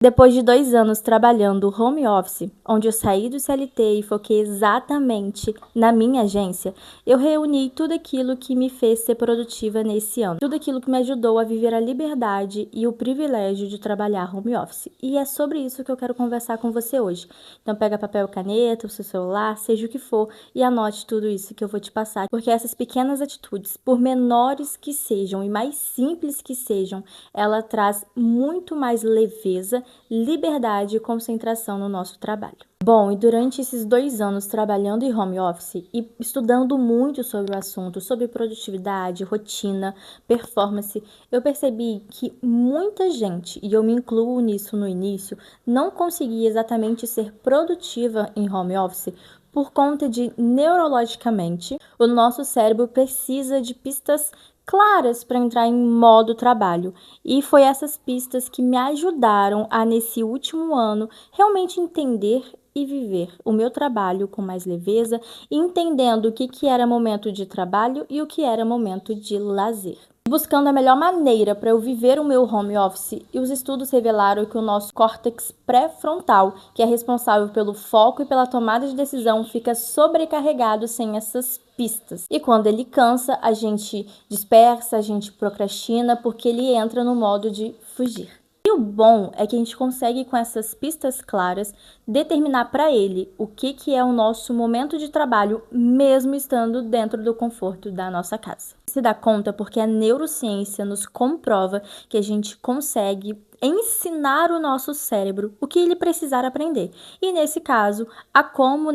Depois de 2 anos trabalhando home office, onde eu saí do CLT e foquei exatamente na minha agência, eu reuni tudo aquilo que me fez ser produtiva nesse ano, tudo aquilo que me ajudou a viver a liberdade e o privilégio de trabalhar home office. E é sobre isso que eu quero conversar com você hoje. Então pega papel e caneta, o seu celular, seja o que for, e anote tudo isso que eu vou te passar, porque essas pequenas atitudes, por menores que sejam e mais simples que sejam, ela traz muito mais leveza, liberdade e concentração no nosso trabalho. Bom, e durante esses 2 anos trabalhando em home office e estudando muito sobre o assunto, sobre produtividade, rotina, performance, eu percebi que muita gente, e eu me incluo nisso no início, não conseguia exatamente ser produtiva em home office por conta de, neurologicamente, o nosso cérebro precisa de pistas claras para entrar em modo trabalho. E foi essas pistas que me ajudaram a, nesse último ano, realmente entender e viver o meu trabalho com mais leveza, entendendo o que era momento de trabalho e o que era momento de lazer. Buscando a melhor maneira para eu viver o meu home office, e os estudos revelaram que o nosso córtex pré-frontal, que é responsável pelo foco e pela tomada de decisão, fica sobrecarregado sem essas pistas. E quando ele cansa, a gente dispersa, a gente procrastina, porque ele entra no modo de fugir. E o bom é que a gente consegue, com essas pistas claras, determinar para ele o que é o nosso momento de trabalho, mesmo estando dentro do conforto da nossa casa. Se dá conta porque a neurociência nos comprova que a gente consegue ensinar o nosso cérebro o que ele precisar aprender. E nesse caso, a como,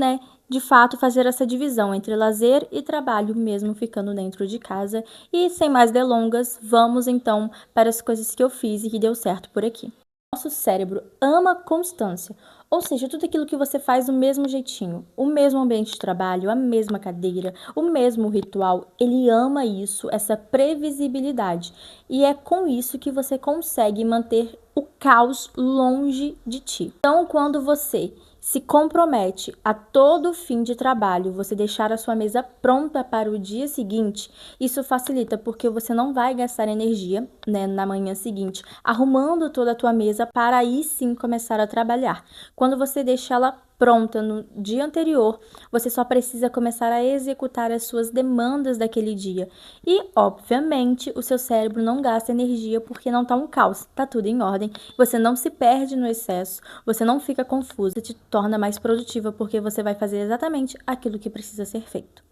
de fato fazer essa divisão entre lazer e trabalho, mesmo ficando dentro de casa. E sem mais delongas, vamos então para as coisas que eu fiz e que deu certo por aqui. Nosso cérebro ama constância, ou seja, tudo aquilo que você faz do mesmo jeitinho, o mesmo ambiente de trabalho, a mesma cadeira, o mesmo ritual, ele ama isso, essa previsibilidade. E é com isso que você consegue manter o caos longe de ti. Então, quando você se compromete a todo fim de trabalho, você deixar a sua mesa pronta para o dia seguinte, isso facilita porque você não vai gastar energia, na manhã seguinte, arrumando toda a tua mesa para aí sim começar a trabalhar. Quando você deixa ela pronta no dia anterior, você só precisa começar a executar as suas demandas daquele dia. E, obviamente, o seu cérebro não gasta energia porque não está um caos, está tudo em ordem. Você não se perde no excesso, você não fica confusa, te torna mais produtiva porque você vai fazer exatamente aquilo que precisa ser feito.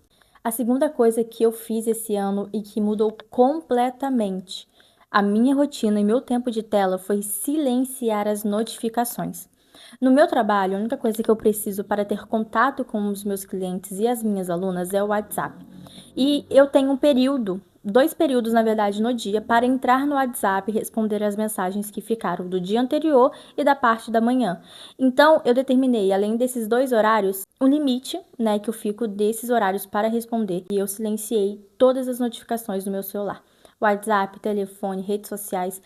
A segunda coisa que eu fiz esse ano e que mudou completamente a minha rotina e meu tempo de tela foi silenciar as notificações. No meu trabalho, a única coisa que eu preciso para ter contato com os meus clientes e as minhas alunas é o WhatsApp. E eu tenho um período, 2 períodos, na verdade, no dia, para entrar no WhatsApp e responder as mensagens que ficaram do dia anterior e da parte da manhã. Então, eu determinei, além desses 2 horários, um limite, que eu fico desses horários para responder. E eu silenciei todas as notificações do meu celular. WhatsApp, telefone, redes sociais,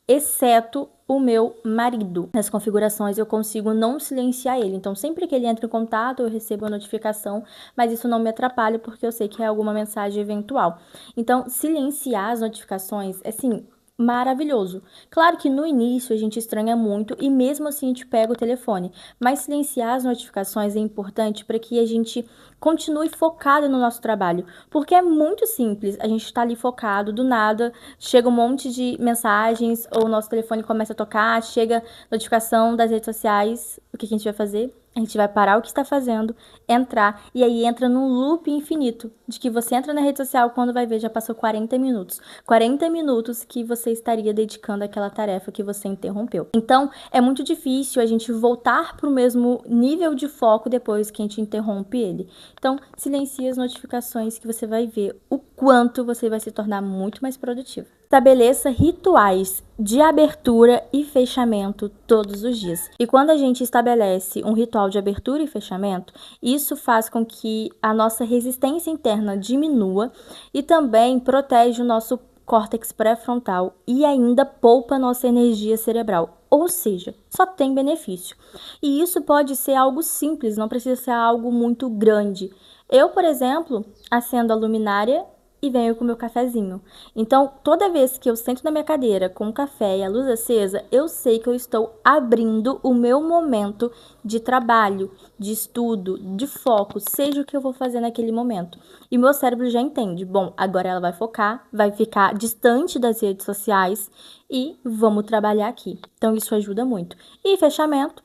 exceto o meu marido. Nas configurações eu consigo não silenciar ele, então sempre que ele entra em contato eu recebo a notificação, mas isso não me atrapalha porque eu sei que é alguma mensagem eventual. Então silenciar as notificações, assim, maravilhoso. Claro que no início a gente estranha muito e mesmo assim a gente pega o telefone, mas silenciar as notificações é importante para que a gente continue focado no nosso trabalho, porque é muito simples, a gente está ali focado, do nada chega um monte de mensagens ou o nosso telefone começa a tocar, chega notificação das redes sociais, o que a gente vai fazer? A gente vai parar o que está fazendo, entrar, e aí entra num loop infinito, de que você entra na rede social, quando vai ver já passou 40 minutos. 40 minutos que você estaria dedicando àquela tarefa que você interrompeu. Então, é muito difícil a gente voltar para o mesmo nível de foco depois que a gente interrompe ele. Então, silencie as notificações que você vai ver o quanto você vai se tornar muito mais produtivo. Estabeleça rituais de abertura e fechamento todos os dias. E quando a gente estabelece um ritual de abertura e fechamento, isso faz com que a nossa resistência interna diminua e também protege o nosso córtex pré-frontal e ainda poupa nossa energia cerebral. Ou seja, só tem benefício. E isso pode ser algo simples, não precisa ser algo muito grande. Eu, por exemplo, acendo a luminária e venho com o meu cafezinho. Então, toda vez que eu sento na minha cadeira com o café e a luz acesa, eu sei que eu estou abrindo o meu momento de trabalho, de estudo, de foco, seja o que eu vou fazer naquele momento. E meu cérebro já entende, bom, agora ela vai focar, vai ficar distante das redes sociais e vamos trabalhar aqui. Então, isso ajuda muito. E fechamento,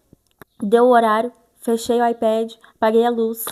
deu o horário, fechei o iPad, apaguei a luz,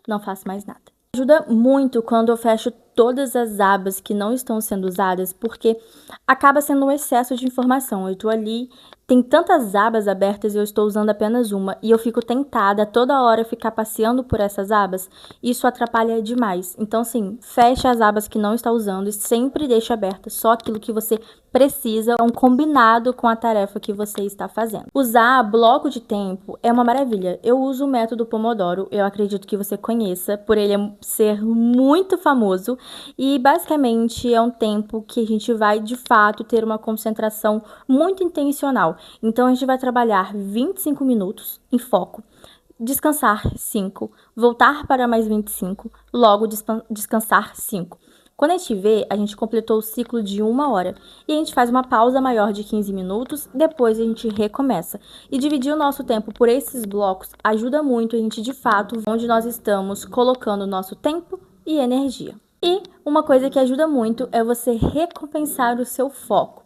não faço mais nada. Ajuda muito quando eu fecho todas as abas que não estão sendo usadas, porque acaba sendo um excesso de informação. Eu estou ali, tem tantas abas abertas e eu estou usando apenas uma, e eu fico tentada toda hora ficar passeando por essas abas, isso atrapalha demais. Então, sim, fecha as abas que não está usando e sempre deixa aberta só aquilo que você precisa, um combinado com a tarefa que você está fazendo. Usar bloco de tempo é uma maravilha. Eu uso o método Pomodoro, eu acredito que você conheça, por ele ser muito famoso, e basicamente é um tempo que a gente vai de fato ter uma concentração muito intencional. Então a gente vai trabalhar 25 minutos em foco, descansar 5, voltar para mais 25, logo descansar 5. Quando a gente vê, a gente completou o ciclo de 1 hora e a gente faz uma pausa maior de 15 minutos, depois a gente recomeça. E dividir o nosso tempo por esses blocos ajuda muito a gente de fato ver onde nós estamos colocando o nosso tempo e energia. E uma coisa que ajuda muito é você recompensar o seu foco.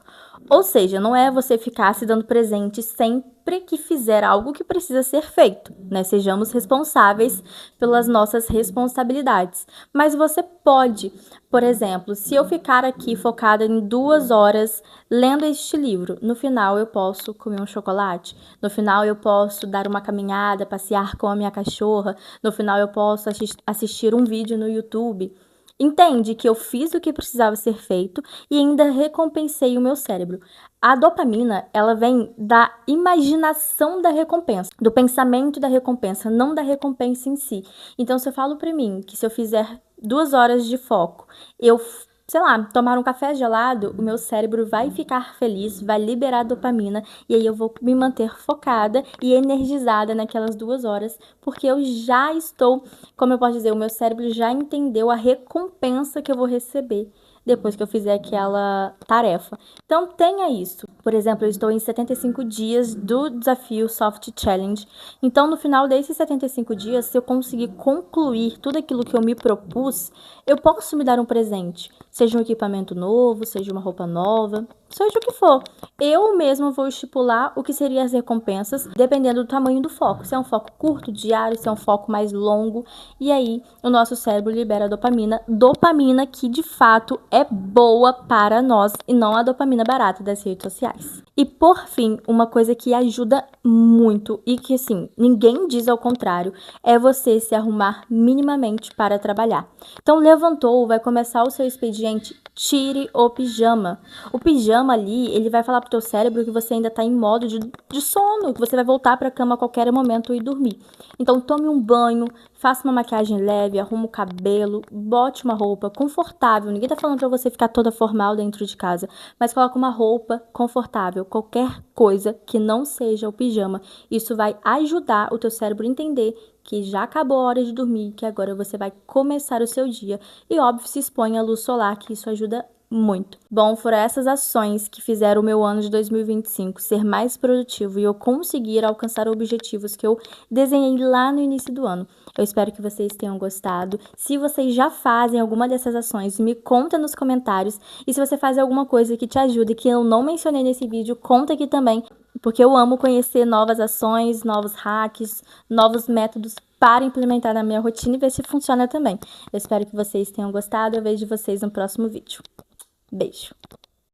Ou seja, não é você ficar se dando presente sempre que fizer algo que precisa ser feito, né? Sejamos responsáveis pelas nossas responsabilidades. Mas você pode, por exemplo, se eu ficar aqui focada em 2 horas lendo este livro, no final eu posso comer um chocolate, no final eu posso dar uma caminhada, passear com a minha cachorra, no final eu posso assistir um vídeo no YouTube. Entende que eu fiz o que precisava ser feito e ainda recompensei o meu cérebro. A dopamina, ela vem da imaginação da recompensa, do pensamento da recompensa, não da recompensa em si. Então, se eu falo para mim que se eu fizer 2 horas de foco, eu, sei lá, tomar um café gelado, o meu cérebro vai ficar feliz, vai liberar dopamina e aí eu vou me manter focada e energizada naquelas 2 horas, porque eu já estou, como eu posso dizer, o meu cérebro já entendeu a recompensa que eu vou receber depois que eu fizer aquela tarefa. Então, tenha isso. Por exemplo, eu estou em 75 dias do desafio Soft Challenge. Então, no final desses 75 dias, se eu conseguir concluir tudo aquilo que eu me propus, eu posso me dar um presente. Seja um equipamento novo, seja uma roupa nova, seja o que for. Eu mesma vou estipular o que seriam as recompensas, dependendo do tamanho do foco. Se é um foco curto, diário, se é um foco mais longo. E aí, o nosso cérebro libera dopamina. Dopamina que, de fato, é boa para nós e não a dopamina barata das redes sociais. E, por fim, uma coisa que ajuda muito e que, assim, ninguém diz ao contrário, é você se arrumar minimamente para trabalhar. Então, levantou, vai começar o seu expediente, tire o pijama. O pijama ali, ele vai falar pro teu cérebro que você ainda está em modo de sono, que você vai voltar para a cama a qualquer momento e dormir. Então, tome um banho, faça uma maquiagem leve, arruma o cabelo, bote uma roupa confortável. Ninguém tá falando para você ficar toda formal dentro de casa, mas coloque uma roupa confortável, qualquer coisa que não seja o pijama. Isso vai ajudar o teu cérebro a entender que já acabou a hora de dormir, que agora você vai começar o seu dia. E óbvio, se expõe à luz solar, que isso ajuda muito. Bom, foram essas ações que fizeram o meu ano de 2025 ser mais produtivo e eu conseguir alcançar objetivos que eu desenhei lá no início do ano. Eu espero que vocês tenham gostado. Se vocês já fazem alguma dessas ações, me conta nos comentários. E se você faz alguma coisa que te ajude, que eu não mencionei nesse vídeo, conta aqui também, porque eu amo conhecer novas ações, novos hacks, novos métodos para implementar na minha rotina e ver se funciona também. Eu espero que vocês tenham gostado. Eu vejo vocês no próximo vídeo. Beijo!